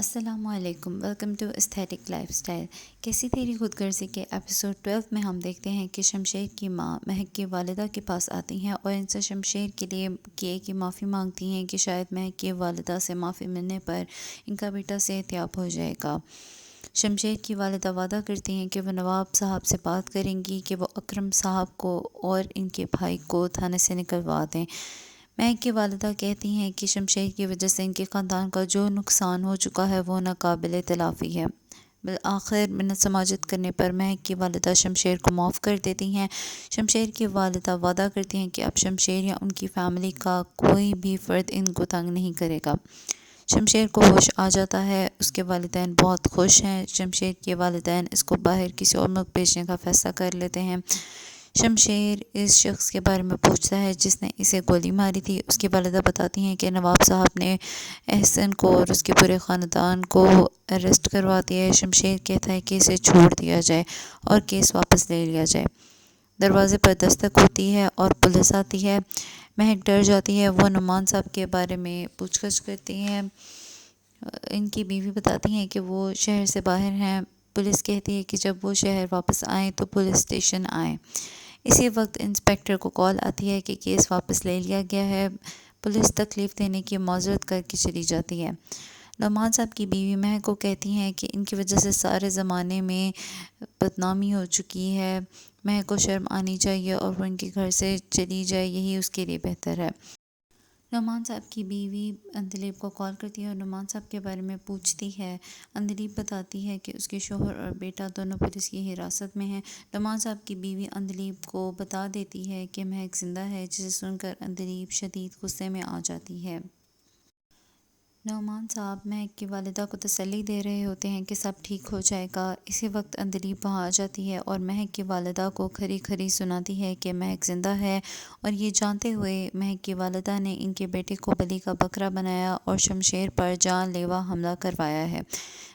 السلام علیکم، welcome to aesthetic lifestyle. کیسی تیری خود غرضی کے ایپیسوڈ 12 میں ہم دیکھتے ہیں کہ شمشیر کی ماں مہک کی والدہ کے پاس آتی ہیں اور ان سے شمشیر کے لیے کی معافی مانگتی ہیں کہ شاید مہک کی والدہ سے معافی ملنے پر ان کا بیٹا صحت یاب ہو جائے گا۔ شمشیر کی والدہ وعدہ کرتی ہیں کہ وہ نواب صاحب سے بات کریں گی کہ وہ اکرم صاحب کو اور ان کے بھائی کو تھانے سے نکلوا دیں۔ مہک کی والدہ کہتی ہیں کہ شمشیر کی وجہ سے ان کے خاندان کا جو نقصان ہو چکا ہے وہ ناقابل تلافی ہے۔ بالآخر منت سماجت کرنے پر مہک کی والدہ شمشیر کو معاف کر دیتی ہیں۔ شمشیر کی والدہ وعدہ کرتی ہیں کہ اب شمشیر یا ان کی فیملی کا کوئی بھی فرد ان کو تنگ نہیں کرے گا۔ شمشیر کو ہوش آ جاتا ہے، اس کے والدین بہت خوش ہیں۔ شمشیر کے والدین اس کو باہر کسی اور ملک بھیجنے کا فیصلہ کر لیتے ہیں۔ شمشیر اس شخص کے بارے میں پوچھتا ہے جس نے اسے گولی ماری تھی۔ اس کی والدہ بتاتی ہیں کہ نواب صاحب نے احسن کو اور اس کے پورے خاندان کو اریسٹ کروا دیا ہے۔ شمشیر کہتا ہے کہ اسے چھوڑ دیا جائے اور کیس واپس لے لیا جائے۔ دروازے پر دستک ہوتی ہے اور پولیس آتی ہے۔ مہک ڈر جاتی ہے، وہ نعمان صاحب کے بارے میں پوچھ گچھ کرتی ہے۔ ان کی بیوی بتاتی ہیں کہ وہ شہر سے باہر ہیں۔ پولیس کہتی ہے کہ جب وہ شہر واپس آئیں تو پولیس اسٹیشن آئیں۔ اسی وقت انسپکٹر کو کال آتی ہے کہ کیس واپس لے لیا گیا ہے۔ پولیس تکلیف دینے کی معذرت کر کے چلی جاتی ہے۔ نعمان صاحب کی بیوی مہک کو کہتی ہیں کہ ان کی وجہ سے سارے زمانے میں بدنامی ہو چکی ہے، مہک کو شرم آنی چاہیے اور وہ ان کے گھر سے چلی جائے، یہی اس کے لیے بہتر ہے۔ نعمان صاحب کی بیوی اندلیب کو کال کرتی ہے اور نعمان صاحب کے بارے میں پوچھتی ہے۔ اندلیب بتاتی ہے کہ اس کے شوہر اور بیٹا دونوں پولیس کی حراست میں ہیں۔ نعمان صاحب کی بیوی اندلیب کو بتا دیتی ہے کہ مہک زندہ ہے، جسے سن کر اندلیب شدید غصے میں آ جاتی ہے۔ نعمان صاحب مہک کی والدہ کو تسلی دے رہے ہوتے ہیں کہ سب ٹھیک ہو جائے گا۔ اسی وقت اندلیب وہاں آ جاتی ہے اور مہک کی والدہ کو کھری کھری سناتی ہے کہ مہک زندہ ہے، اور یہ جانتے ہوئے مہک کی والدہ نے ان کے بیٹے کو بلی کا بکرا بنایا اور شمشیر پر جان لیوا حملہ کروایا ہے۔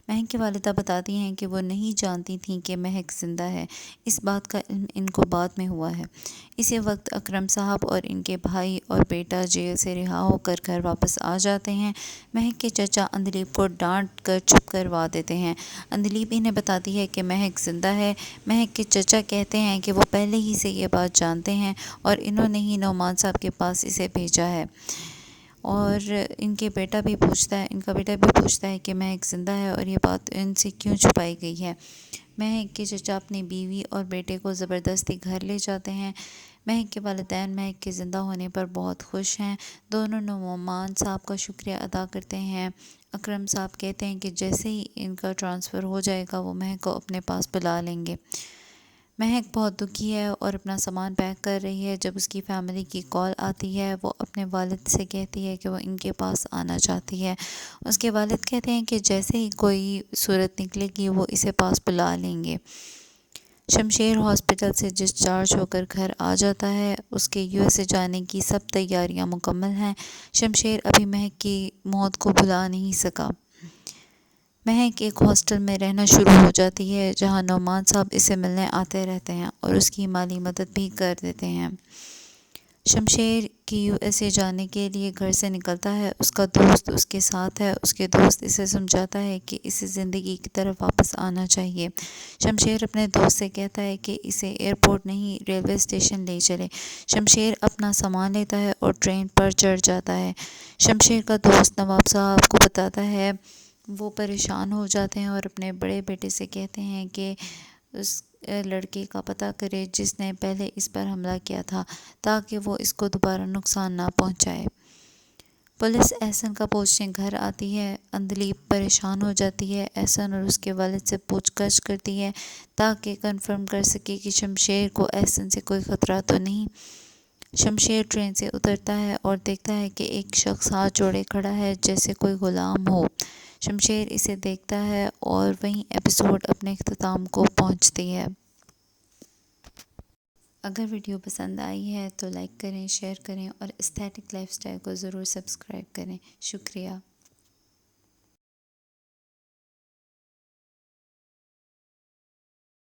مہک کی والدہ بتاتی ہیں کہ وہ نہیں جانتی تھیں کہ مہک زندہ ہے، اس بات کا علم ان کو بعد میں ہوا ہے۔ اسی وقت اکرم صاحب اور ان کے بھائی اور بیٹا جیل سے رہا ہو کر گھر واپس آ جاتے ہیں۔ مہک کے چچا اندلیب کو ڈانٹ کر چپ کروا دیتے ہیں۔ اندلیب انہیں بتاتی ہے کہ مہک زندہ ہے۔ مہک کے چچا کہتے ہیں کہ وہ پہلے ہی سے یہ بات جانتے ہیں اور انہوں نے ہی نعمان صاحب کے پاس اسے بھیجا ہے، اور ان کا بیٹا بھی پوچھتا ہے کہ مہک زندہ ہے اور یہ بات ان سے کیوں چھپائی گئی ہے۔ مہک کے چچا اپنی بیوی اور بیٹے کو زبردستی گھر لے جاتے ہیں۔ مہک کے والدین مہک کے زندہ ہونے پر بہت خوش ہیں۔ دونوں نعمان صاحب کا شکریہ ادا کرتے ہیں۔ اکرم صاحب کہتے ہیں کہ جیسے ہی ان کا ٹرانسفر ہو جائے گا وہ مہک کو اپنے پاس بلا لیں گے۔ مہک بہت دکھی ہے اور اپنا سامان پیک کر رہی ہے جب اس کی فیملی کی کال آتی ہے۔ وہ اپنے والد سے کہتی ہے کہ وہ ان کے پاس آنا چاہتی ہے۔ اس کے والد کہتے ہیں کہ جیسے ہی کوئی صورت نکلے گی وہ اسے پاس بلا لیں گے۔ شمشیر ہاسپٹل سے ڈسچارج ہو کر گھر آ جاتا ہے۔ اس کے USA جانے کی سب تیاریاں مکمل ہیں۔ شمشیر ابھی مہک کی موت کو بھلا نہیں سکا۔ مہک ایک ہاسٹل میں رہنا شروع ہو جاتی ہے جہاں نعمان صاحب اسے ملنے آتے رہتے ہیں اور اس کی مالی مدد بھی کر دیتے ہیں۔ شمشیر کی USA جانے کے لیے گھر سے نکلتا ہے۔ اس کا دوست اس کے ساتھ ہے۔ اس کے دوست اسے سمجھاتا ہے کہ اسے زندگی کی طرف واپس آنا چاہیے۔ شمشیر اپنے دوست سے کہتا ہے کہ اسے ایئرپورٹ نہیں ریلوے اسٹیشن لے چلے۔ شمشیر اپنا سامان لیتا ہے اور ٹرین پر چڑھ جاتا ہے۔ شمشیر کا دوست نواب صاحب کو بتاتا ہے۔ وہ پریشان ہو جاتے ہیں اور اپنے بڑے بیٹے سے کہتے ہیں کہ اس لڑکے کا پتہ کرے جس نے پہلے اس پر حملہ کیا تھا، تاکہ وہ اس کو دوبارہ نقصان نہ پہنچائے۔ پولیس احسن کا پوچھنے گھر آتی ہے۔ اندلیب پریشان ہو جاتی ہے۔ احسن اور اس کے والد سے پوچھ گچھ کرتی ہے تاکہ کنفرم کر سکے کہ شمشیر کو احسن سے کوئی خطرہ تو نہیں۔ شمشیر ٹرین سے اترتا ہے اور دیکھتا ہے کہ ایک شخص ہاتھ جوڑے کھڑا ہے جیسے کوئی غلام ہو۔ شمشیر اسے دیکھتا ہے اور وہیں ایپیسوڈ اپنے اختتام کو پہنچتی ہے۔ اگر ویڈیو پسند آئی ہے تو لائک کریں، شیئر کریں اور استھیٹک لائف اسٹائل کو ضرور سبسکرائب کریں۔ شکریہ۔